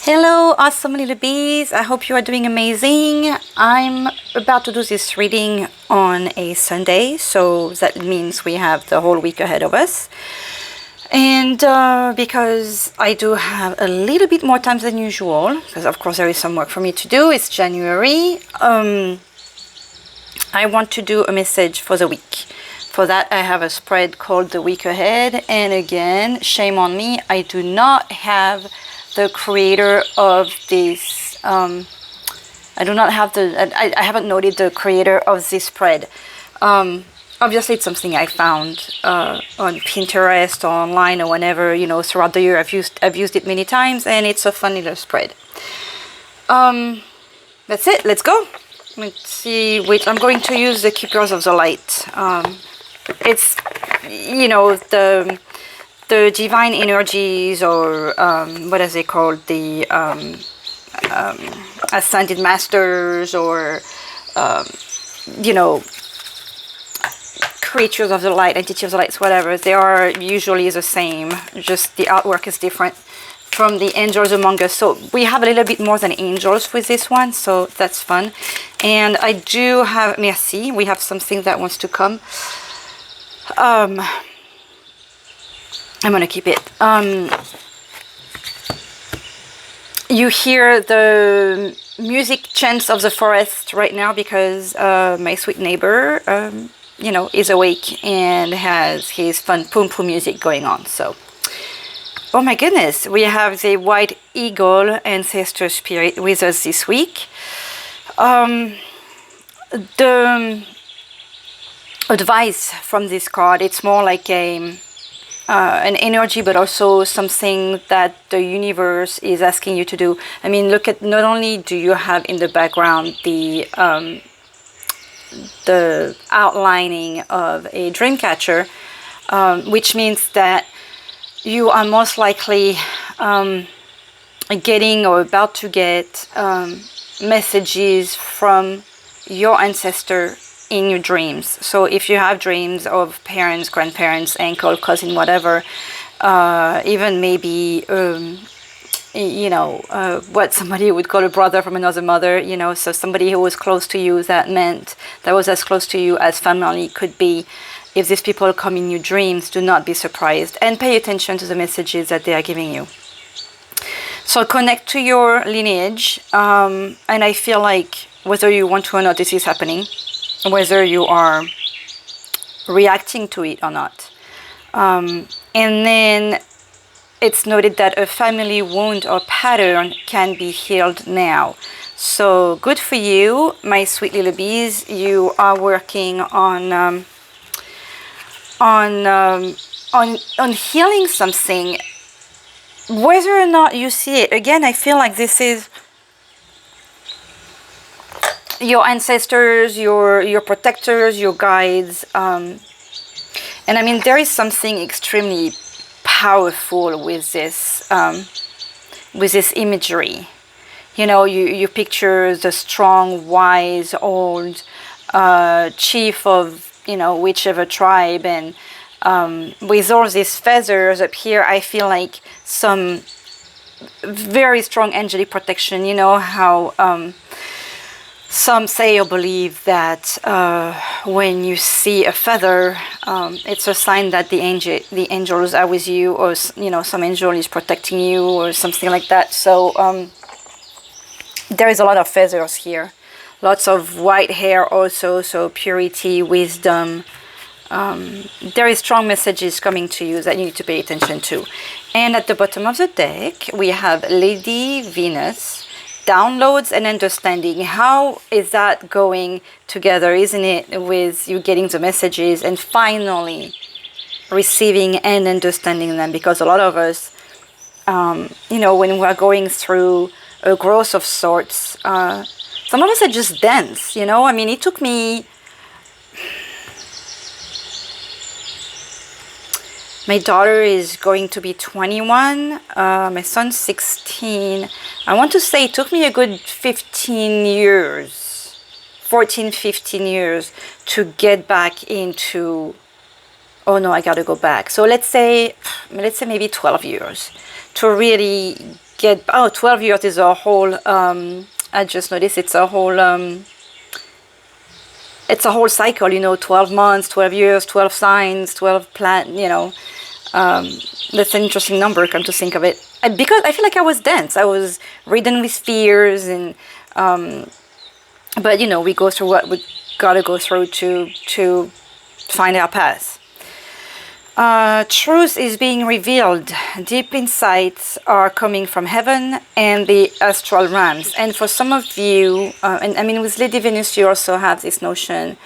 Hello, awesome little bees. I hope you are doing amazing. I'm about to do this reading on a Sunday, so that means we have the whole week ahead of us. And because I do have a little bit more time than usual, because of course there is some work for me to do, it's January, I want to do a message for the week. For that I have a spread called The Week Ahead, and again, shame on me, I do not have the creator of this, I haven't noted the creator of this spread. Obviously it's something I found on Pinterest or online or whenever, throughout the year. I've used it many times, and it's a fun little spread. That's it, let's go. Let's see which I'm going to use. The Keepers of the Light. It's the divine energies, or what is it called, the ascended masters, or creatures of the light, entity of the lights, whatever. They are usually the same, just the artwork is different from the angels among us. So we have a little bit more than angels with this one, so that's fun. And I do have, merci, we have something that wants to come. I'm gonna keep it. You hear the music chants of the forest right now because my sweet neighbor, is awake and has his fun pum pum music going on. So, oh my goodness, we have the white eagle ancestor spirit with us this week. The advice from this card, it's more like an energy, but also something that the universe is asking you to do. I mean, look at, not only do you have in the background the outlining of a dream catcher, which means that you are most likely getting or about to get messages from your ancestor in your dreams. So if you have dreams of parents, grandparents, uncle, cousin, whatever, even maybe what somebody would call a brother from another mother, so somebody who was close to you, that was as close to you as family could be. If these people come in your dreams, do not be surprised and pay attention to the messages that they are giving you. So connect to your lineage, and I feel like whether you want to or not, this is happening, whether you are reacting to it or not. And then it's noted that a family wound or pattern can be healed now. So good for you, my sweet little bees. You are working on healing something, whether or not you see it. Again, I feel like this is your ancestors, your protectors, your guides, and I mean, there is something extremely powerful with this imagery. You picture the strong, wise, old chief of whichever tribe, and with all these feathers up here, I feel like some very strong angelic protection. You know how some say or believe that when you see a feather, it's a sign that the angels are with you, or some angel is protecting you, or something like that. So there is a lot of feathers here, lots of white hair also. So purity, wisdom. There is strong messages coming to you that you need to pay attention to. And at the bottom of the deck, we have Lady Venus. Downloads and understanding. How is that going together, isn't it, with you getting the messages and finally receiving and understanding them? Because a lot of us, when we are going through a growth of sorts, some of us are just dense, I mean, it took me... My daughter is going to be 21, my son's 16. I want to say it took me a good 14, 15 years to get back into, I gotta go back. So let's say maybe 12 years to really get, 12 years is a whole, I just noticed it's a whole cycle, you know, 12 months, 12 years, 12 signs, 12 you know. That's an interesting number, come to think of it. Because I feel like I was dense. I was ridden with fears, and but you know, we go through what we gotta go through to find our path. Truth is being revealed. Deep insights are coming from heaven and the astral realms. And for some of you, and I mean, with Lady Venus, you also have this notion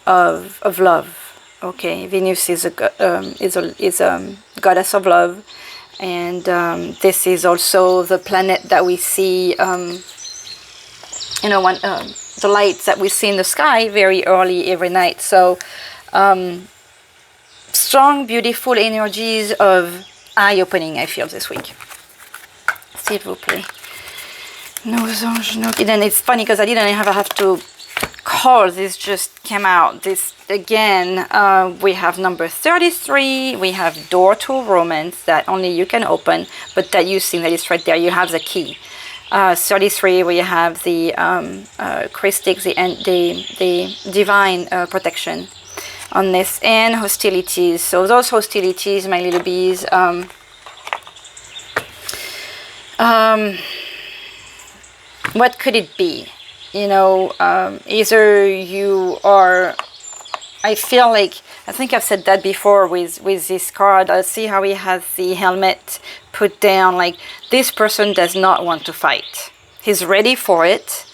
of love. Okay, Venus is a goddess of love, and this is also the planet that we see. You know, the lights that we see in the sky very early every night. So, strong, beautiful energies of eye-opening, I feel, this week. S'il vous plaît. Nos anges, no. And then it's funny because I didn't have to call. This just came out. This again. We have number 33. We have door to romance that only you can open, but that you see that is right there. You have the key. 33. We have the Christic, the divine protection on this, and hostilities. So those hostilities, my little bees. What could it be? You know, either you are, I feel like, I think I've said that before with this card. I see how he has the helmet put down, like this person does not want to fight. He's ready for it.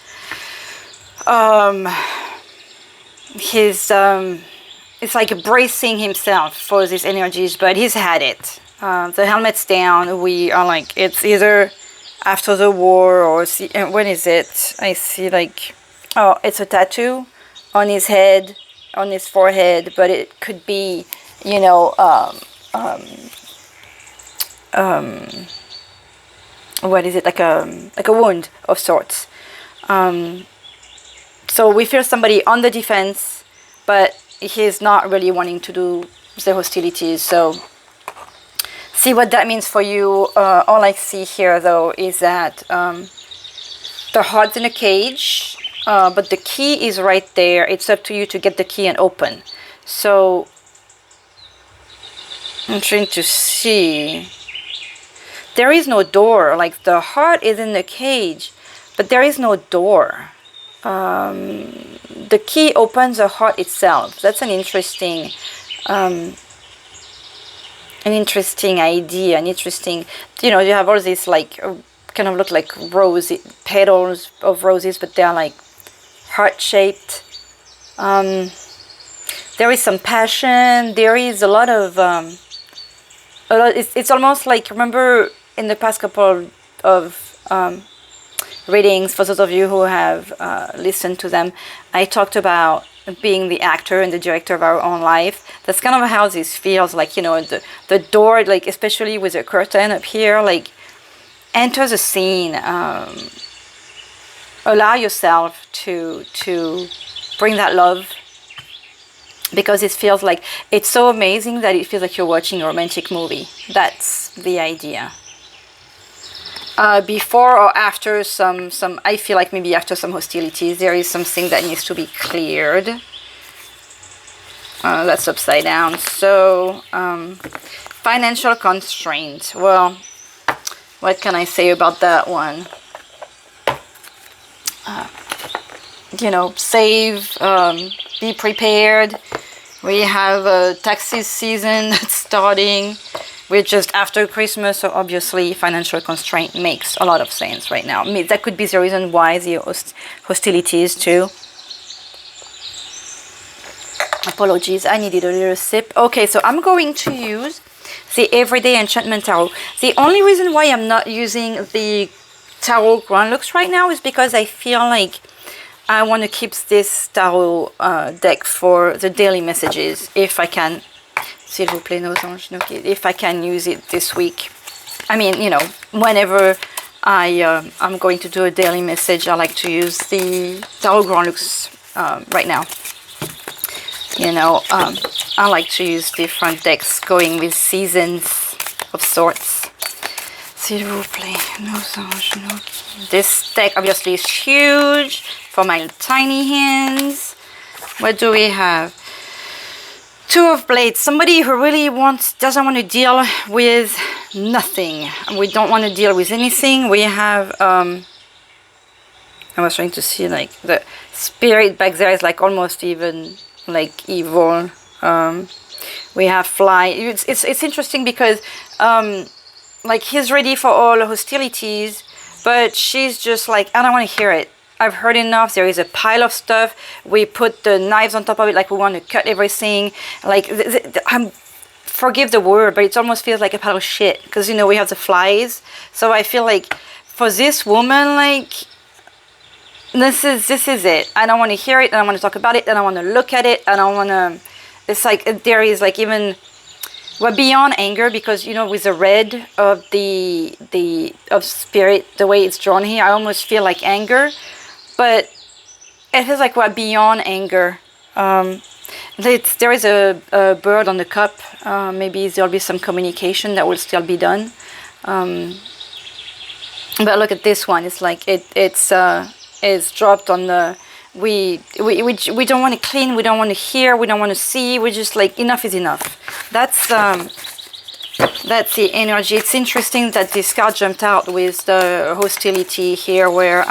It's like bracing himself for these energies, but he's had it. The helmet's down. We are like, it's either after the war or when is it? I see like, oh, it's a tattoo on his head, on his forehead, but it could be, you know, what is it, like a wound of sorts. So we feel somebody on the defense, but he's not really wanting to do the hostilities. So see what that means for you. All I see here though is that the heart's in a cage, but the key is right there. It's up to you to get the key and open. So I'm trying to see. There is no door. Like the heart is in the cage, but there is no door. The key opens the heart itself. That's an interesting idea, an interesting, you know, you have all these like kind of look like petals of roses, but they're like heart-shaped. There is some passion. There is a lot of it's almost like, remember in the past couple of readings, for those of you who have listened to them, I talked about being the actor and the director of our own life. That's kind of how this feels, like, you know, the door, like especially with the curtain up here, like enter the scene. Allow yourself to bring that love, because it feels like it's so amazing that it feels like you're watching a romantic movie. That's the idea. Before or after some I feel like maybe after some hostilities, there is something that needs to be cleared. That's upside down. So financial constraint. Well, what can I say about that one? You know, save, be prepared. We have a taxi season that's starting. We're just after Christmas, so obviously financial constraint makes a lot of sense right now. I mean, that could be the reason why the hostilities too. Apologies, I needed a little sip. Okay, so I'm going to use the Everyday Enchantment Tarot. The only reason why I'm not using the Tarot Grand Lux right now is because I feel like I want to keep this tarot deck for the daily messages, if I can. S'il vous plaît, nos anges, if I can use it this week. I mean, you know, whenever I'm going to do a daily message, I like to use the Tarot Grand Lux right now. You know, I like to use different decks going with seasons of sorts. s'il vous plaît. Nos anges, nos guides. This deck obviously is huge for my tiny hands. What do we have? Two of Blades. Somebody who really doesn't want to deal with nothing. We don't want to deal with anything. We have, I was trying to see like the spirit back there is like almost even like evil. We have Fly. It's interesting because like he's ready for all hostilities, but she's just like, I don't want to hear it. I've heard enough. There is a pile of stuff. We put the knives on top of it, like we want to cut everything. Like, forgive the word, but it almost feels like a pile of shit. Because, you know, we have the flies. So I feel like for this woman, like, this is it. I don't want to hear it. I don't want to talk about it. I don't want to look at it. I don't want to... It's like, there is like even... We're beyond anger because, you know, with the red of of spirit, the way it's drawn here, I almost feel like anger. But it feels like we're beyond anger. There is a bird on the cup. Maybe there'll be some communication that will still be done. But look at this one. It's like it's dropped on the. We don't want to clean. We don't want to hear. We don't want to see. We're just like, enough is enough. That's the energy. It's interesting that this card jumped out with the hostility here, where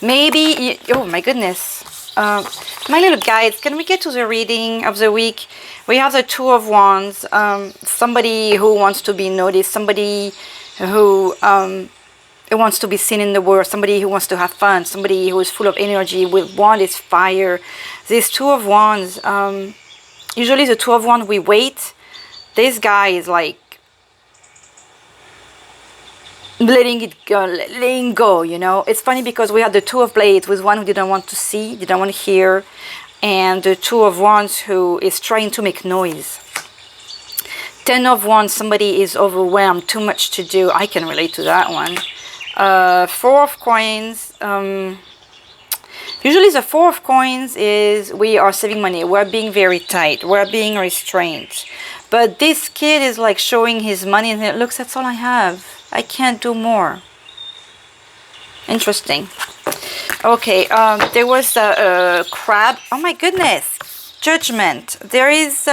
maybe oh my goodness, my little guides, can we get to the reading of the week? We have the Two of Wands. Somebody who wants to be noticed, somebody who wants to be seen in the world, somebody who wants to have fun, somebody who is full of energy. With wand is fire. This Two of Wands, usually the Two of Wands, we wait. This guy is like letting go, you know. It's funny because we had the Two of Blades with one who didn't want to see, didn't want to hear, and the Two of Wands who is trying to make noise. Ten of Wands, somebody is overwhelmed, too much to do. I can relate to that one. Four of Coins. Usually the Four of Coins is we are saving money. We're being very tight. We're being restrained. But this kid is like showing his money and looks, that's all I have. I can't do more. Interesting. Okay, there was a crab. Oh my goodness. Judgment. There is...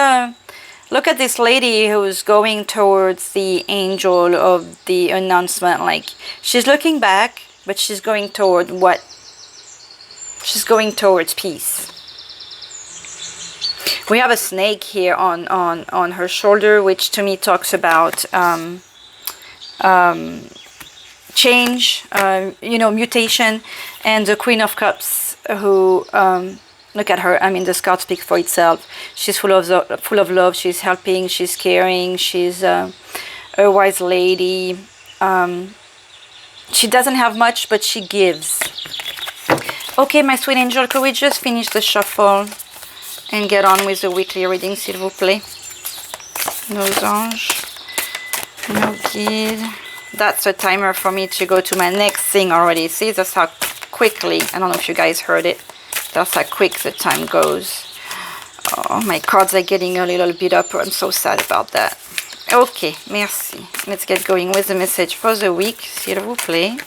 look at this lady who's going towards the angel of the announcement. Like, she's looking back, but she's going toward what? She's going towards peace. We have a snake here on her shoulder, which to me talks about change, you know, mutation. And the Queen of Cups, who... look at her. I mean, this card speaks for itself. She's full of love. She's helping. She's caring. She's a wise lady. She doesn't have much, but she gives. Okay, my sweet angel, could we just finish the shuffle and get on with the weekly reading, s'il vous plaît? Nos anges, nos guides. That's a timer for me to go to my next thing already. See, that's how quickly. I don't know if you guys heard it. That's how quick the time goes. Oh, my cards are getting a little bit up. I'm so sad about that. Okay, merci. Let's get going with the message for the week, s'il vous plaît.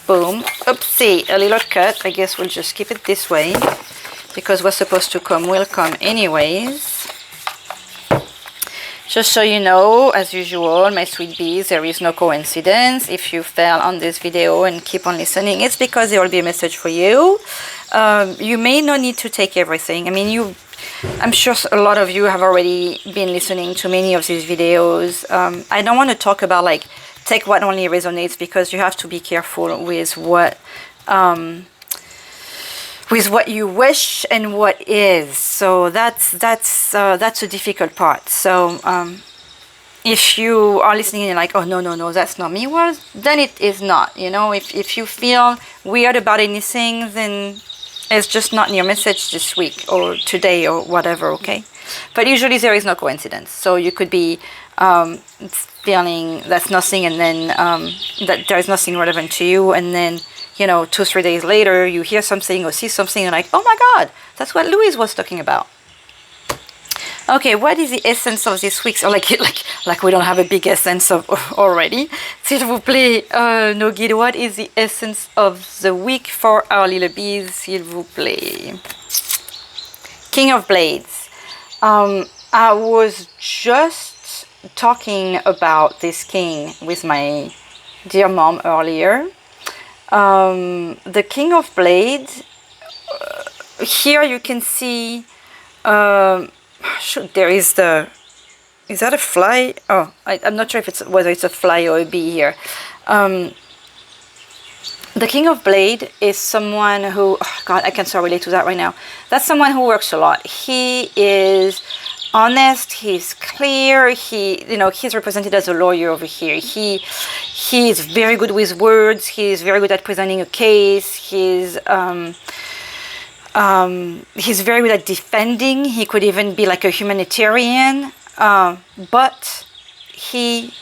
Boom. Oopsie, a little cut. I guess we'll just keep it this way, because what's supposed to come will come anyways. Just so you know, as usual, my sweet bees, there is no coincidence. If you fell on this video and keep on listening, it's because there will be a message for you. You may not need to take everything. I mean, I'm sure a lot of you have already been listening to many of these videos. I don't want to talk about like take what only resonates, because you have to be careful with what you wish and what is. So that's a difficult part. So if you are listening and you're like, oh no, that's not me, well, then it is not. You know, if you feel weird about anything, then it's just not your message this week or today or whatever. Okay, but usually there is no coincidence. So you could be feeling that's nothing, and then that there's nothing relevant to you, and then, you know, 2-3 days later you hear something or see something and like, oh my god, that's what Louise was talking about. Okay, what is the essence of this week? So like we don't have a big essence of already. S'il vous plaît, no guide, what is the essence of the week for our little bees? S'il vous plaît. King of Blades. I was just talking about this king with my dear mom earlier. The King of Blades. Here you can see. There is the. Is that a fly? Oh, I'm not sure if whether it's a fly or a bee here. The King of Blade is someone who, oh God, I can so relate to that right now. That's someone who works a lot. He is honest. He's clear. He's represented as a lawyer over here. He is very good with words. He's very good at presenting a case. He's very good at defending. He could even be like a humanitarian, but he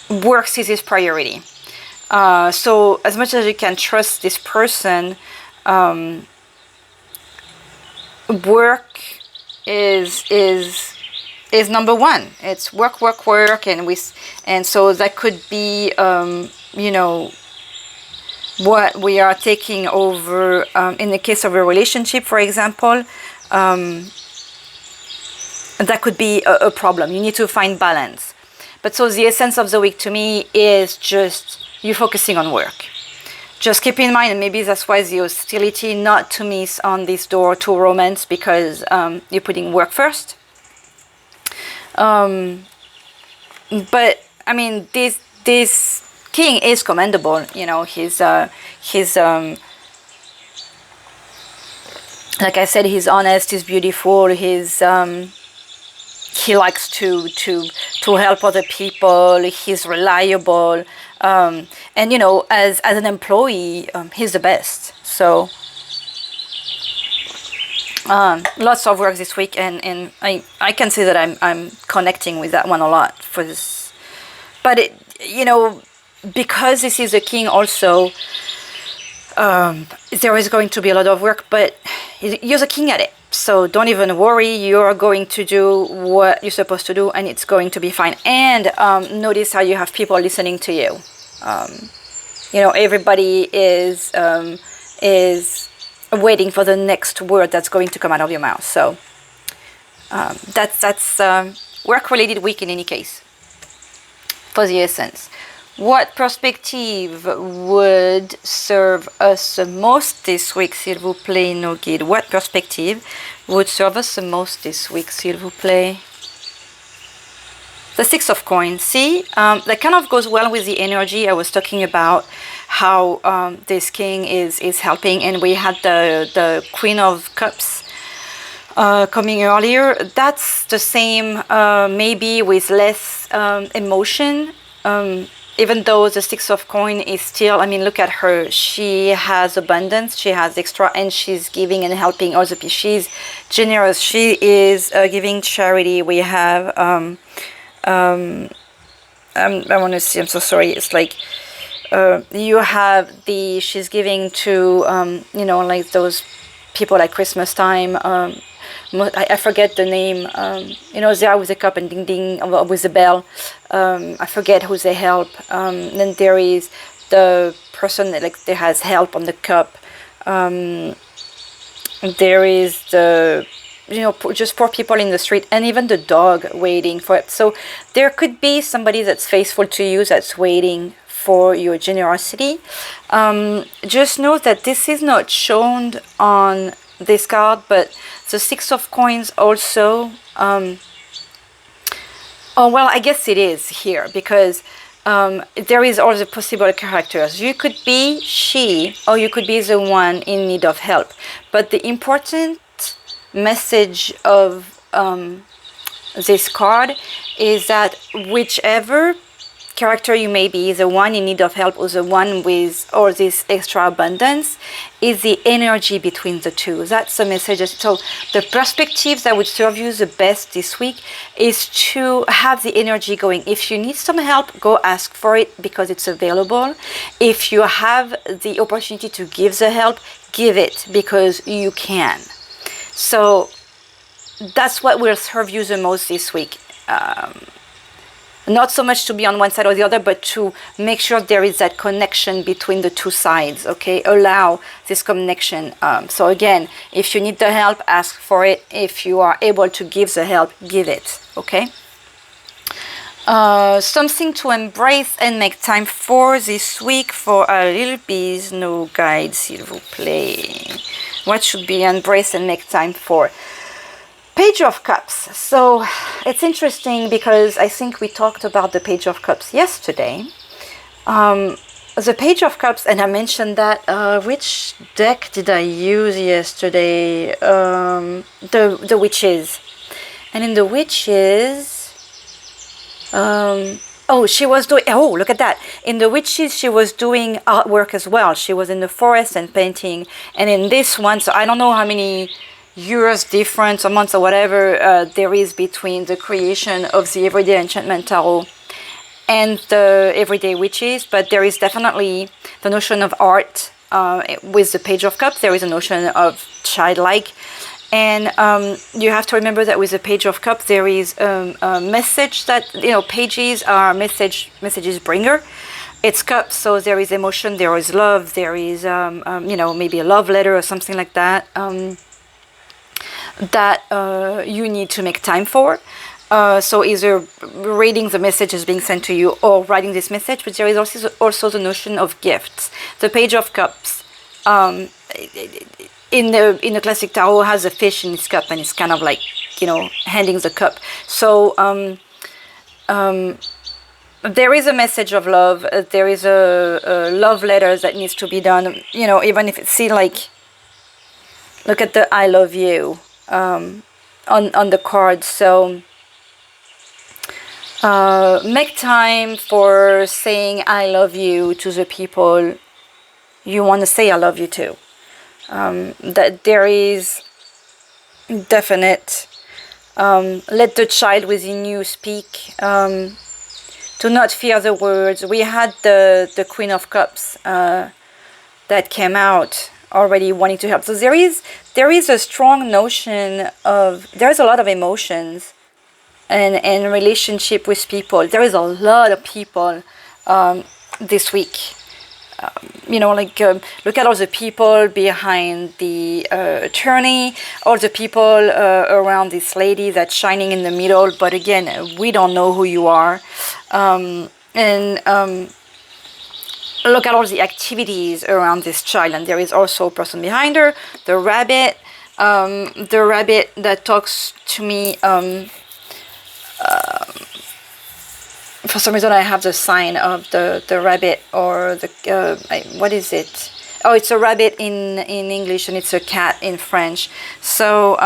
works is his priority. So as much as you can trust this person, work is number one. It's work, and so that could be what we are taking over in the case of a relationship, for example. That could be a problem. You need to find balance. But so the essence of the week to me is just you focusing on work. Just keep in mind, and maybe that's why the hostility, not to miss on this door to romance, because you're putting work first. But I mean, this king is commendable. He's like I said, he's honest, he's beautiful, he likes to help other people, he's reliable, and as an employee, he's the best. So lots of work this week, and I can say that I'm connecting with that one a lot for this. But because this is a king also, there is going to be a lot of work, but you're the king at it. So don't even worry, you're going to do what you're supposed to do, and it's going to be fine. And notice how you have people listening to you. Everybody is waiting for the next word that's going to come out of your mouth. So that's work-related week in any case. For the essence, what perspective would serve us the most this week, s'il vous plaît, no guide? What perspective would serve us the most this week, s'il vous plaît? The Six of Coins. See, that kind of goes well with the energy I was talking about, how this king is helping, and we had the Queen of Cups coming earlier. That's the same, maybe with less emotion. Even though the Six of Coins is still, look at her. She has abundance, she has extra, and she's giving and helping other people. She's generous. She is giving charity. We have, I want to see, I'm so sorry. It's like, you have she's giving to, like those people at Christmas time. I forget the name. They are with the cup and ding ding with the bell. I forget who they help. Then there is the person that has help on the cup. There is the just poor people in the street, and even the dog waiting for it. So there could be somebody that's faithful to you, that's waiting for your generosity. Just know that this is not shown on this card, but the Six of Coins also, I guess it is here, because there is all the possible characters. You could be she, or you could be the one in need of help. But the important message of this card is that whichever character you may be, the one in need of help or the one with all this extra abundance, is the energy between the two. That's the message. So the perspective that would serve you the best this week is to have the energy going. If you need some help, go ask for it because it's available. If you have the opportunity to give the help, give it because you can. So that's what will serve you the most this week. Not so much to be on one side or the other, but to make sure there is that connection between the two sides, okay? Allow this connection. So again, if you need the help, ask for it. If you are able to give the help, give it, okay? Something to embrace and make time for this week for our little bees. No guide, s'il vous plaît. What should be embraced and make time for? Page of Cups. So it's interesting because I think we talked about the Page of Cups yesterday. The Page of Cups, and I mentioned that, which deck did I use yesterday? The Witches. And in the Witches, she was doing, look at that. In the Witches, she was doing artwork as well. She was in the forest and painting. And in this one, so I don't know how many years difference or months or whatever there is between the creation of the Everyday Enchantment Tarot and the Everyday Witches, but there is definitely the notion of art with the Page of Cups. There is a notion of childlike, and you have to remember that with the Page of Cups there is a message that, pages are messages bringer. It's cups, so there is emotion, there is love, there is maybe a love letter or something like that. That you need to make time for. So either reading the messages being sent to you or writing this message, but there is also the notion of gifts. The Page of Cups in the classic tarot has a fish in its cup, and it's kind of like, handing the cup. So there is a message of love. There is a love letter that needs to be done, even if it's like, look at the I love you on the card. So make time for saying I love you to the people you want to say I love you to. That there is definite, let the child within you speak. Do not fear the words. We had the Queen of Cups that came out already wanting to help. So there is a strong notion of, there's a lot of emotions and relationship with people. There is a lot of people this week. Look at all the people behind the attorney, all the people around this lady that's shining in the middle. But again, we don't know who you are. Look at all the activities around this child, and there is also a person behind her, the rabbit that talks to me. For some reason I have the sign of the rabbit, or the what is it? Oh, it's a rabbit in English and it's a cat in French. So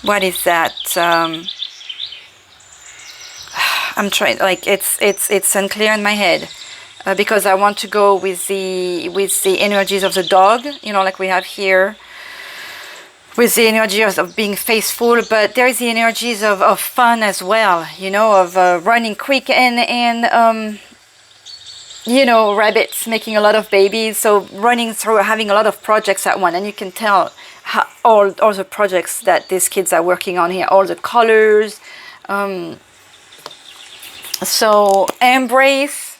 what is that? I'm trying, like, it's unclear in my head because I want to go with the energies of the dog, like we have here, with the energies of being faithful, but there is the energies of fun as well, of running quick and rabbits making a lot of babies, so running through, having a lot of projects at once, and you can tell how all the projects that these kids are working on here, all the colors. So embrace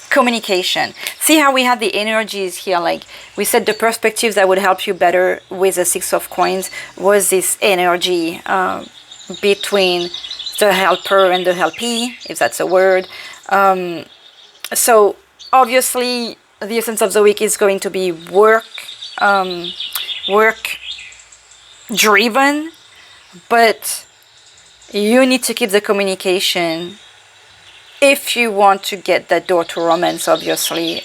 communication. See how we have the energies here, like we said, the perspectives that would help you better with the Six of Coins was this energy between the helper and the helpee, if that's a word. So obviously the essence of the week is going to be work driven, but you need to keep the communication if you want to get that door to romance, obviously.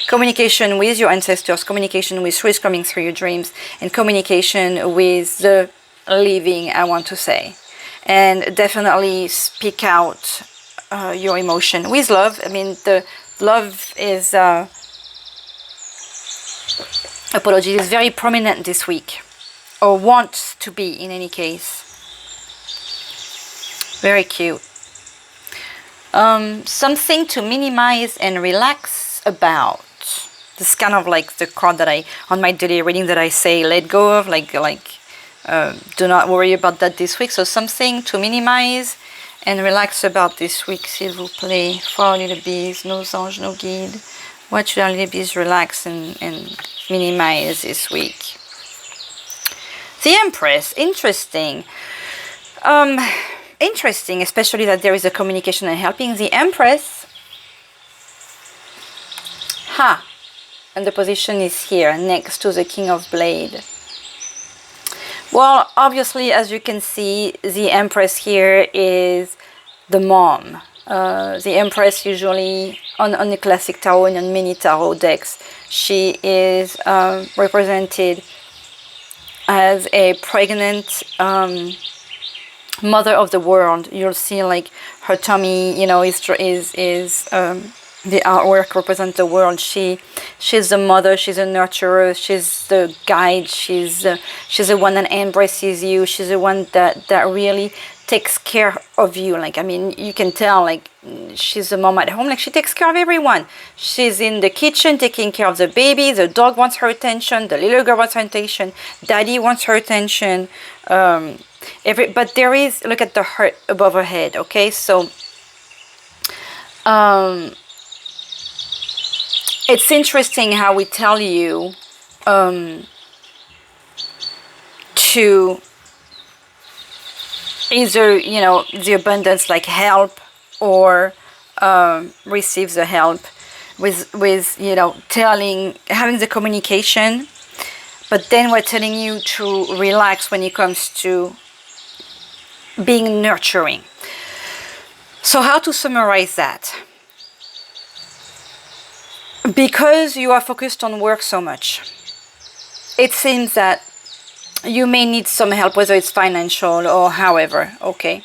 Communication with your ancestors, communication with who is coming through your dreams, and communication with the living, I want to say. And definitely speak out your emotion with love. I mean, the love is, apologies, is very prominent this week, or wants to be in any case. Very cute. Something to minimize and relax about. this kind of like the card that I, on my daily reading, that I say let go of, like do not worry about that this week. So something to minimize and relax about this week, s'il vous plaît, for our little bees, nos anges, nos guides. What should our little bees relax and minimize this week? The Empress, interesting. Interesting, especially that there is a communication and helping. The Empress, and the position is here next to the King of Blade. Well, obviously, as you can see, the Empress here is the mom. The Empress usually on the classic tarot and on many tarot decks, she is represented as a pregnant mother of the world. You'll see like her tummy, you know, is the artwork represents the world. She's the mother, she's a nurturer, she's the guide, she's the one that embraces you, she's the one that really takes care of you. Like, I mean, you can tell, like, she's a mom at home, like she takes care of everyone. She's in the kitchen taking care of the baby, the dog wants her attention, the little girl wants her attention, daddy wants her attention. But there is, look at the heart above her head, okay? So it's interesting how we tell you to either, you know, the abundance, like help, or receive the help with you know, having the communication. But then we're telling you to relax when it comes to being nurturing. So how to summarize that? Because you are focused on work so much, it seems that you may need some help, whether it's financial or however, okay?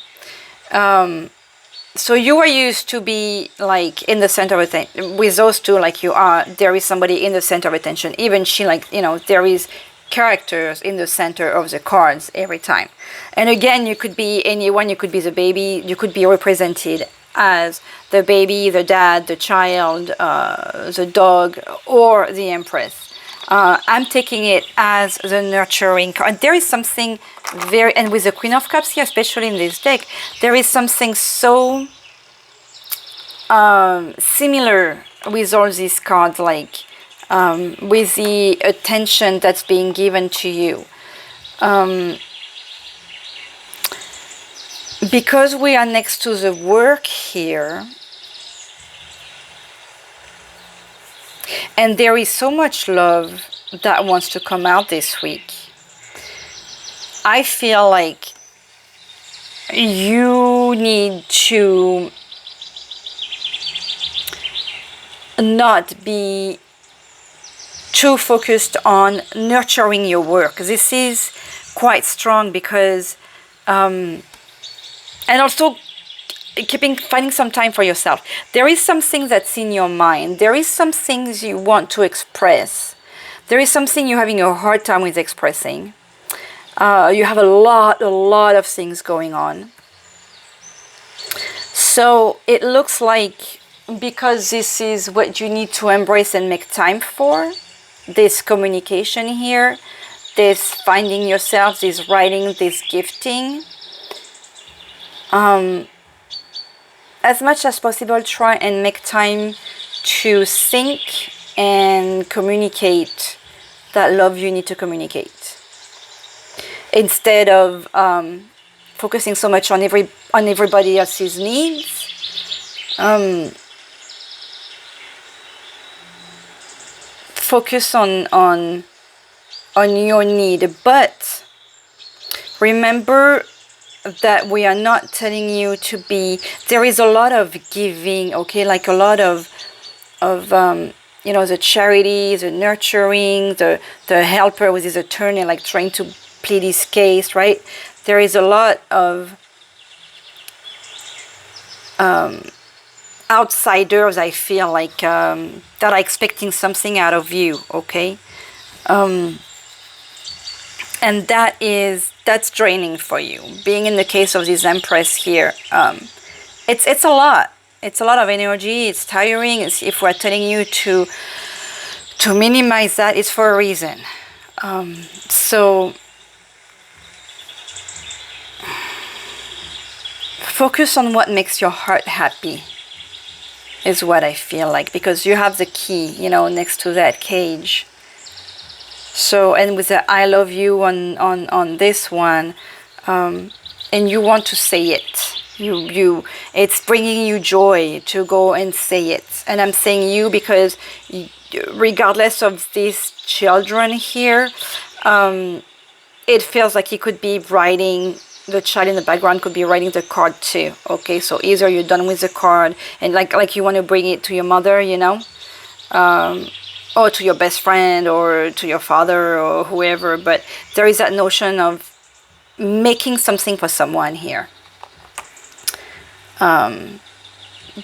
So you are used to be like in the center of attention. With those two, like you are, there is somebody in the center of attention. Even she, like, you know, there is characters in the center of the cards every time. And again, you could be anyone, you could be the baby, you could be represented as the baby, the dad, the child, the dog, or the Empress. I'm taking it as the nurturing card. There is something very, and with the Queen of Cups here, especially in this deck, there is something so similar with all these cards, like with the attention that's being given to you. Because we are next to the work here, and there is so much love that wants to come out this week, I feel like you need to not be too focused on nurturing your work. This is quite strong because and also finding some time for yourself. There is something that's in your mind. There is some things you want to express. There is something you're having a hard time with expressing. You have a lot of things going on. So it looks like, because this is what you need to embrace and make time for, this communication here, this finding yourself, this writing, this gifting, as much as possible, try and make time to think and communicate that love you need to communicate, instead of focusing so much on everybody else's needs. Focus on your need, but remember that we are not telling you to be, there is a lot of giving, okay, like a lot of you know, the charity, the nurturing, the helper with his attorney, like trying to plead his case, right? There is a lot of outsiders, I feel like, that are expecting something out of you, okay? And that's draining for you. Being in the case of this Empress here, it's a lot. It's a lot of energy. It's tiring. If we're telling you to to minimize that, it's for a reason. So focus on what makes your heart happy is what I feel like, because you have the key, you know, next to that cage. So, and with the I love you on this one, and you want to say it. It's bringing you joy to go and say it. And I'm saying you because regardless of these children here, it feels like he could be writing, the child in the background could be writing the card too. Okay, so either you're done with the card and like you want to bring it to your mother, you know, or to your best friend or to your father or whoever, but there is that notion of making something for someone here.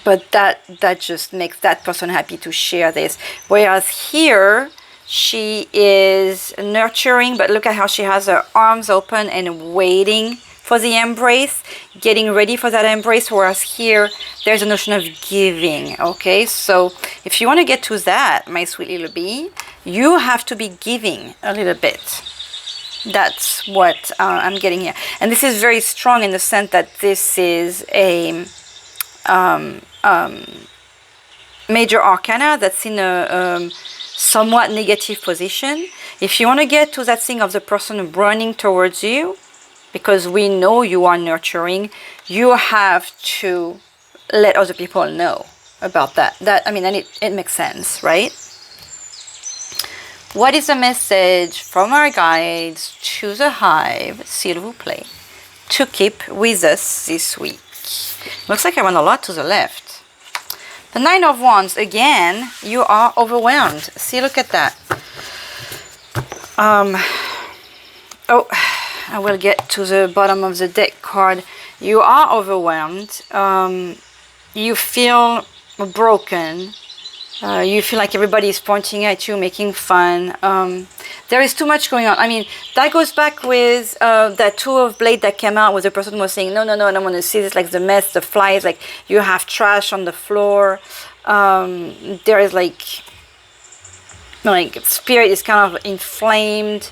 But that just makes that person happy to share this. Whereas here, she is nurturing, but look at how she has her arms open and waiting for the embrace, getting ready for that embrace. Whereas here, there's a notion of giving, okay? So if you want to get to that, my sweet little bee, you have to be giving a little bit. That's what I'm getting here. And this is very strong in the sense that this is a major arcana that's in a somewhat negative position. If you want to get to that thing of the person running towards you, because we know you are nurturing, you have to let other people know about that. I mean, and it makes sense, right? What is the message from our guides to the hive, s'il vous plaît, to keep with us this week? Looks like I went a lot to the left. The Nine of Wands, again, you are overwhelmed. See, look at that. Oh, I will get to the bottom of the deck card. You are overwhelmed. You feel broken. You feel like everybody is pointing at you, making fun. There is too much going on. I mean, that goes back with that Two of Blades that came out where the person was saying, no, I don't want to see this, like the mess, the flies, like you have trash on the floor. There is like spirit is kind of inflamed.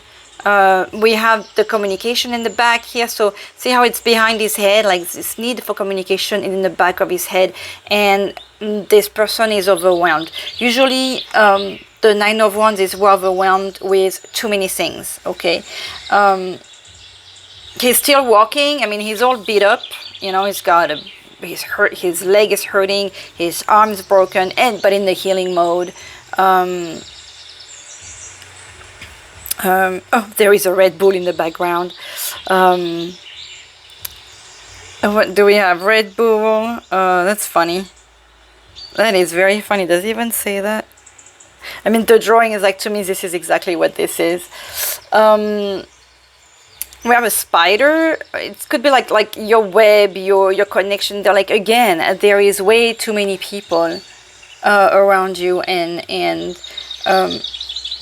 We have the communication in the back here, so see how it's behind his head, like this need for communication in the back of his head, and this person is overwhelmed. Usually the Nine of Wands is overwhelmed with too many things, okay? He's still walking. I mean, he's all beat up, you know, he's hurt, his leg is hurting, his arm is broken, but in the healing mode. Oh, there is a Red Bull in the background. What do we have? Red Bull. That's funny. That is very funny. Does it even say that? I mean, the drawing is like, to me, this is exactly what this is. We have a spider. It could be like your web, your connection. They're like, again, there is way too many people around you, and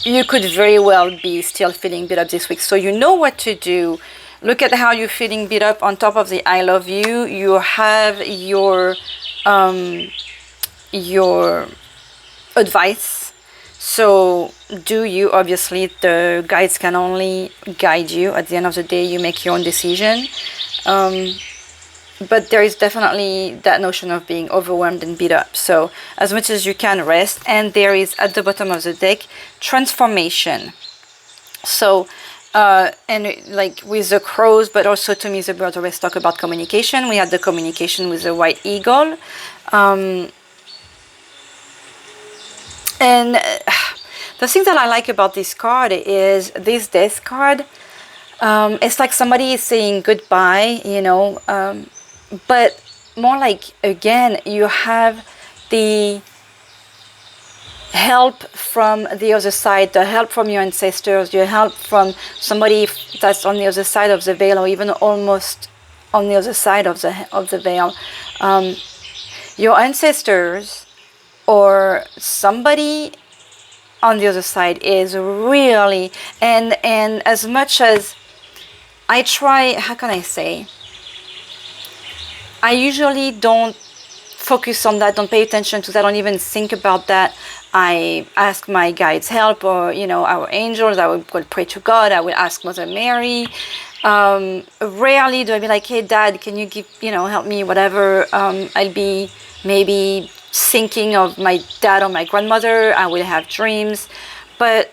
you could very well be still feeling beat up this week. So you know what to do. Look at how you're feeling beat up. On top of the I love you, you have your advice. So do you, obviously the guides can only guide you. At the end of the day, you make your own decision. But there is definitely that notion of being overwhelmed and beat up. So as much as you can, rest. And there is at the bottom of the deck, transformation. So and like with the crows, but also to me the birds always talk about communication. We had the communication with the white eagle. And the thing that I like about this card is this death card. It's like somebody is saying goodbye, you know, but more like, again, you have the help from the other side, the help from your ancestors, your help from somebody that's on the other side of the veil, or even almost on the other side of the veil. Your ancestors or somebody on the other side is really, and as much as I try, how can I say, I usually don't focus on that, don't pay attention to that, don't even think about that. I ask my guides help, or our angels. I will pray to God. I will ask Mother Mary. Rarely do I be like, hey Dad, can you give help me, whatever. I'll be maybe thinking of my dad or my grandmother. I will have dreams, but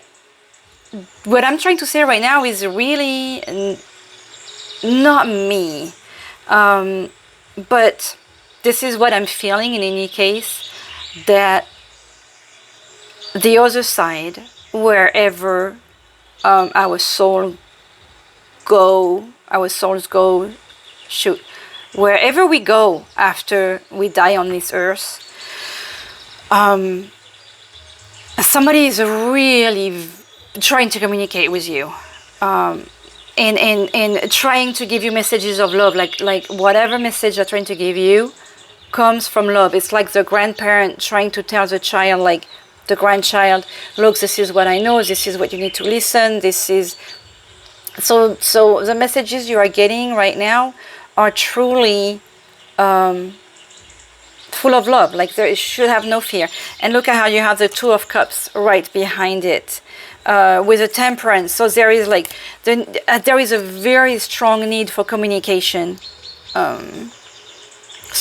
what I'm trying to say right now is really not me, but this is what I'm feeling in any case, that the other side, wherever our souls go, wherever we go after we die on this earth, somebody is really trying to communicate with you, and trying to give you messages of love, like whatever message they're trying to give you comes from love. It's like the grandparent trying to tell the child, like the grandchild, look, this is what I know, this is what you need to listen, this is so the messages you are getting right now are truly full of love. Like, there should have no fear. And look at how you have the Two of Cups right behind it, with a Temperance. So there is there is a very strong need for communication.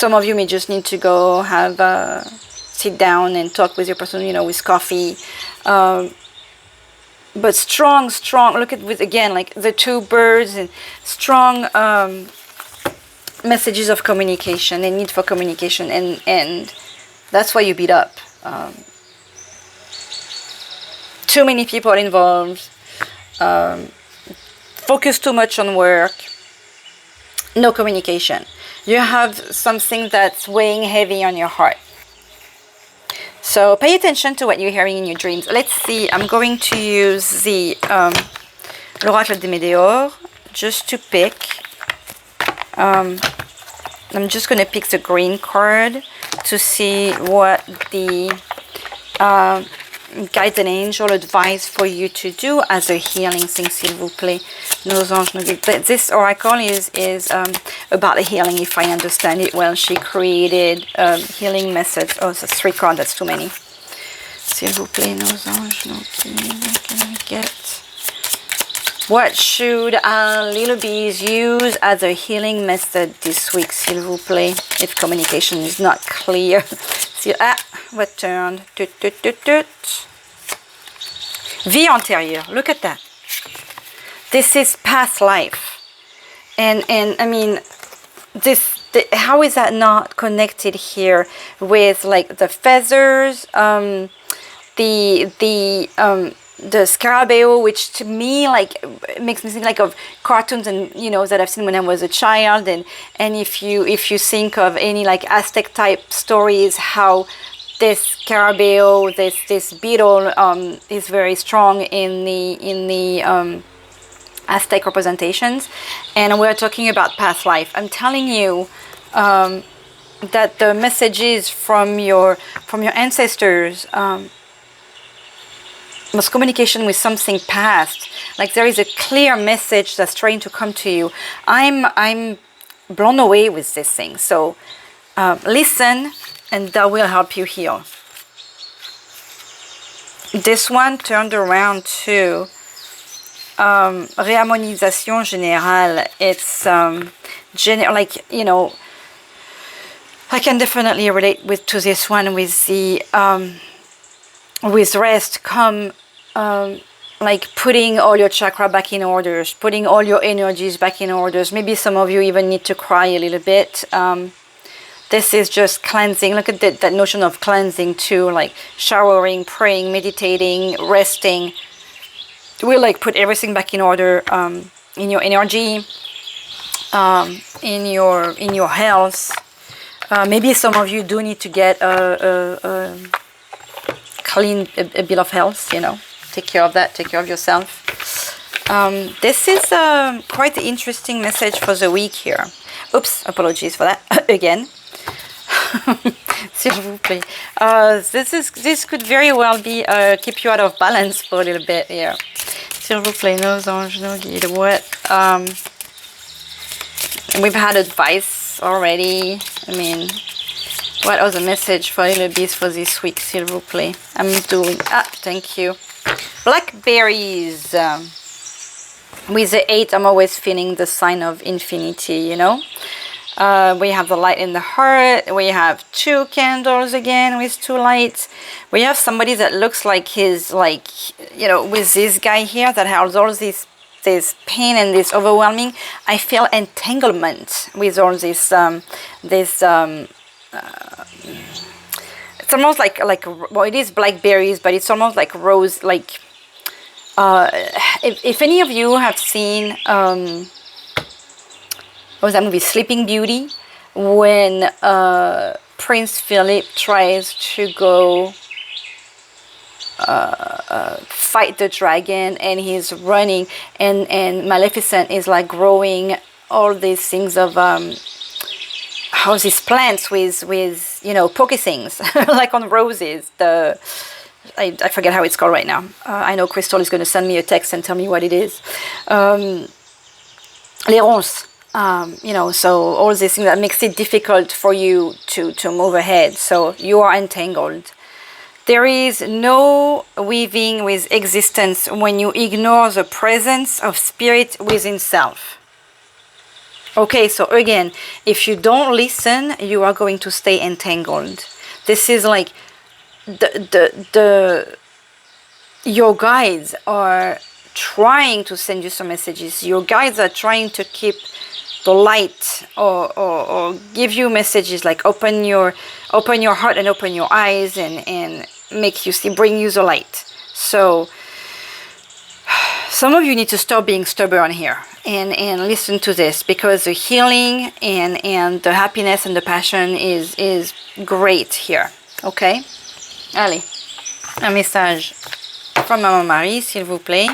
Some of you may just need to go have sit down and talk with your person, with coffee. But strong, look at again, like the two birds, and strong messages of communication, and need for communication, and that's why you beat up. Too many people involved, focus too much on work, no communication. You have something that's weighing heavy on your heart. So pay attention to what you're hearing in your dreams. Let's see, I'm going to use the L'Oracle de Medeores just to pick. I'm just going to pick the green card to see what the guides and angel advise for you to do as a healing thing, s'il vous plaît. Nos anges nous guident. This oracle is about the healing, if I understand it well. She created healing methods. Oh, that's 3 cards, that's too many. S'il vous plaît, nos anges nous guident. What can I get? What should our little bees use as a healing method this week, s'il vous plaît, if communication is not clear? What turned? Vie antérieure. Look at that. This is past life. And I mean, how is that not connected here with, like, the feathers, the scarabeo, which to me, like, makes me think like of cartoons and that I've seen when I was a child, and if you think of any like Aztec type stories, how this scarabeo, this beetle is very strong in the Aztec representations. And we're talking about past life. I'm telling you that the messages from your ancestors was communication with something past. Like, there is a clear message that's trying to come to you. I'm blown away with this thing. So listen, and that will help you heal. This one turned around to réharmonisation générale. It's like, I can definitely relate to this one with the with rest come like putting all your chakra back in orders, putting all your energies back in orders. Maybe some of you even need to cry a little bit. This is just cleansing. Look at that notion of cleansing too, like showering, praying, meditating, resting. We'll like put everything back in order in your energy, in your health. Maybe some of you do need to get a bill of health, take care of that, take care of yourself. This is quite an interesting message for the week here. Oops, apologies for that again. S'il vous plaît. This could very well be keep you out of balance for a little bit here. S'il vous plaît, nos anges, nos guides. What? We've had advice already. I mean, What other message for little bees for this week, s'il vous plaît? I'm doing... thank you. Blackberries. With the 8, I'm always feeling the sign of infinity, you know? We have the light in the heart. We have 2 candles again with 2 lights. We have somebody that looks like he's like, you know, with this guy here that has all this pain and this overwhelming. I feel entanglement with all this, it's almost like, well, it is blackberries, but it's almost like rose, like, if any of you have seen, what was that movie, Sleeping Beauty, when Prince Philip tries to go fight the dragon, and he's running, and Maleficent is like growing all these things of how these plants with you know, poke things like on roses. I forget how it's called right now. I know Crystal is going to send me a text and tell me what it is. Les ronces. You know, so all these things that makes it difficult for you to move ahead. So you are entangled. There is no weaving with existence when you ignore the presence of spirit within self. Okay, so again, if you don't listen, you are going to stay entangled. This is like your guides are trying to send you some messages. Your guides are trying to keep the light, or give you messages like open your heart and open your eyes and make you see, bring you the light. So some of you need to stop being stubborn here and listen to this, because the healing and the happiness and the passion is great here. Okay? Allez, un message from Maman Marie, s'il vous plaît.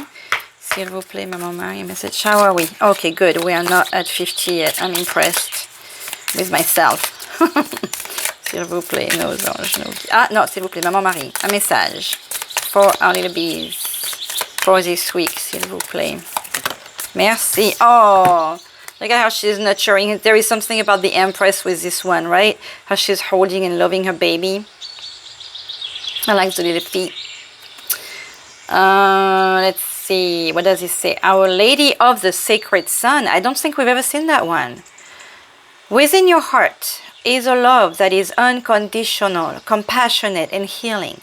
S'il vous plaît, Maman Marie, message. How are we? Okay, good. We are not at 50 yet. I'm impressed with myself. S'il vous plaît, nos anges, nos... non, s'il vous plaît, Maman Marie, un message for our little bees for this week, s'il vous plaît. Merci. Oh, look at how she's nurturing. There is something about the Empress with this one, right? How she's holding and loving her baby. I like the little feet. Let's see. What does it say? Our Lady of the Sacred Sun. I don't think we've ever seen that one. Within your heart is a love that is unconditional, compassionate, and healing.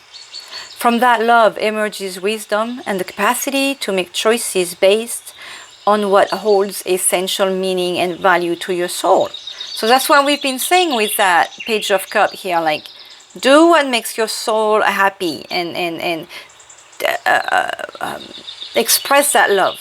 From that love emerges wisdom and the capacity to make choices based on what holds essential meaning and value to your soul. So that's what we've been saying with that Page of Cup here, like, do what makes your soul happy and express that love.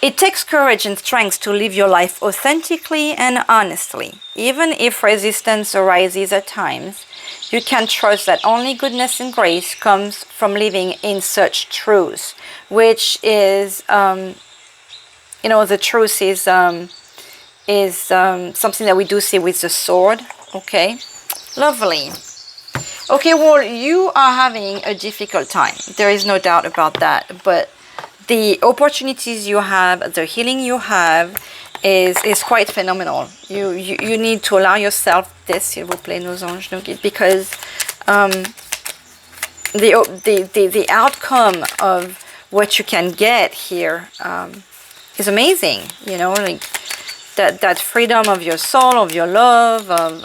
It takes courage and strength to live your life authentically and honestly. Even if resistance arises at times, you can trust that only goodness and grace comes from living in such truth, which is, you know, the truth is something that we do see with the sword. Okay, lovely. Okay, well, you are having a difficult time. There is no doubt about that. But the opportunities you have, the healing you have, is quite phenomenal. You need to allow yourself this, s'il vous plaît, nos anges, nos guides, because the outcome of what you can get here is amazing. You know, like that freedom of your soul, of your love, of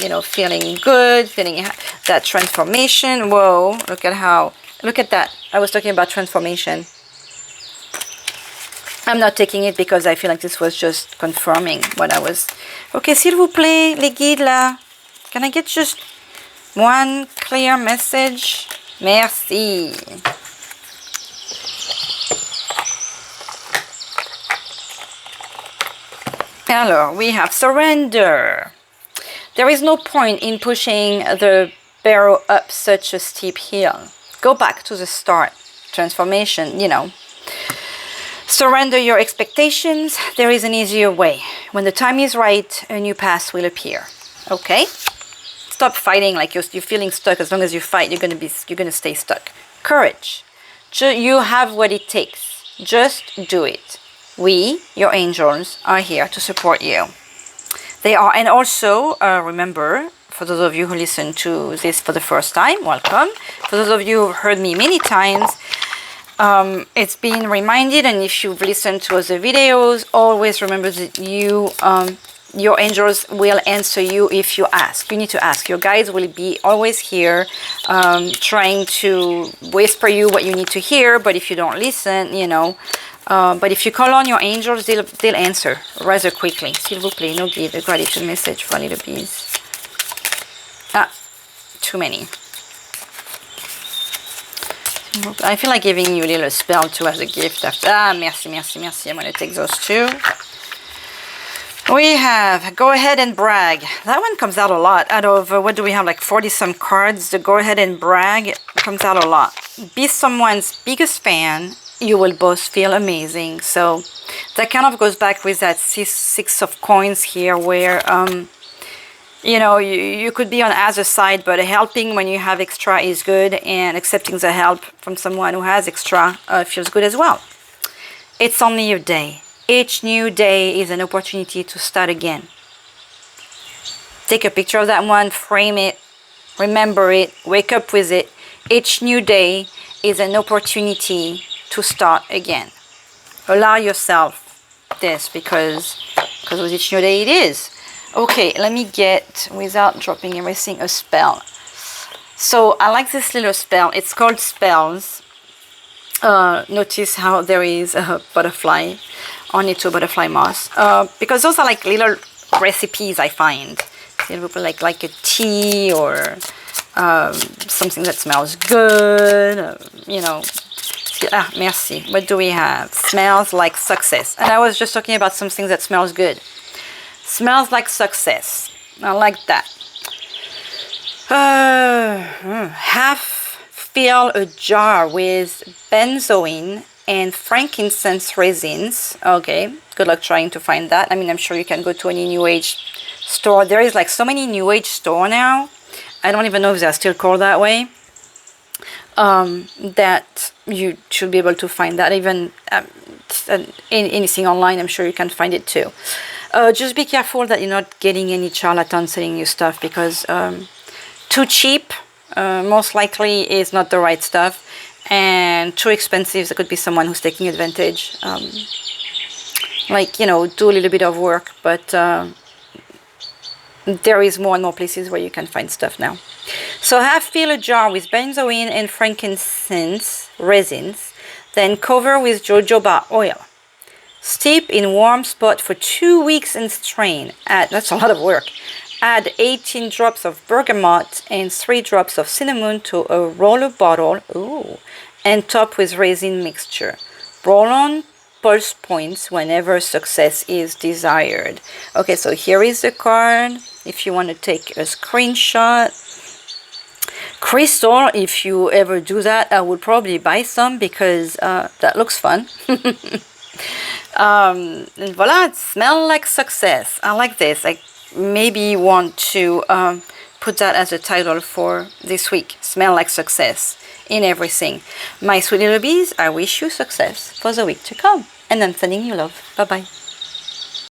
you know, feeling good, feeling that transformation. Whoa, look at that. I was talking about transformation. I'm not taking it because I feel like this was just confirming what I was. Okay, s'il vous plaît, les guides là. Can I get just one clear message? Merci. Alors, we have surrender. There is no point in pushing the barrel up such a steep hill. Go back to the start. Transformation, you know. Surrender your expectations. There is an easier way. When the time is right, a new path will appear. Okay? Stop fighting like you're feeling stuck. As long as you fight, you're gonna stay stuck. Courage. You have what it takes. Just do it. We, your angels, are here to support you. They are, and also remember, for those of you who listen to this for the first time, welcome. For those of you who've heard me many times, it's been reminded, and if you've listened to other videos, always remember that your angels will answer you if you ask. You need to ask. Your guides will be always here, trying to whisper you what you need to hear, but if you don't listen, you know, but if you call on your angels, they'll answer rather quickly. S'il vous plaît, no give a gratitude message for little bees. Ah, too many. I feel like giving you a little spell too as a gift after. Ah, merci, merci, merci. I'm going to take those two. We have Go Ahead and Brag. That one comes out a lot. Out of, what do we have, like 40 some cards. The Go Ahead and Brag comes out a lot. Be someone's biggest fan. You will both feel amazing. So that kind of goes back with that six of coins here where, you know, you could be on either side, but helping when you have extra is good, and accepting the help from someone who has extra feels good as well. It's only a day. Each new day is an opportunity to start again. Take a picture of that one, frame it, remember it, wake up with it. Each new day is an opportunity to start again. Allow yourself this because with each new day it is. Okay, let me get, without dropping everything, a spell. So I like this little spell. It's called Spells. Notice how there is a butterfly on it, to butterfly moss. Because those are like little recipes I find. Like a tea or something that smells good. You know. Ah, merci. What do we have? Smells like success. And I was just talking about something that smells good. Smells like success. I like that. Half fill a jar with benzoin and frankincense resins. Okay, good luck trying to find that. I mean, I'm sure you can go to any New Age store. There is like so many New Age store now. I don't even know if they're still called that way. That you should be able to find that. Even anything online, I'm sure you can find it too. Just be careful that you're not getting any charlatan selling you stuff, because too cheap most likely is not the right stuff, and too expensive, there could be someone who's taking advantage. Like, you know, do a little bit of work, but there is more and more places where you can find stuff now. So half fill a jar with benzoin and frankincense resins, then cover with jojoba oil. Steep in warm spot for 2 weeks and strain. That's a lot of work. Add 18 drops of bergamot and 3 drops of cinnamon to a roller bottle. Ooh. And top with resin mixture. Roll on pulse points whenever success is desired. Okay, so here is the card. If you want to take a screenshot. Crystal, if you ever do that, I would probably buy some, because that looks fun. And voila, it smells like success. I like this. I maybe want to put that as a title for this week. Smell like success in everything. My sweet little bees, I wish you success for the week to come. And I'm sending you love. Bye-bye.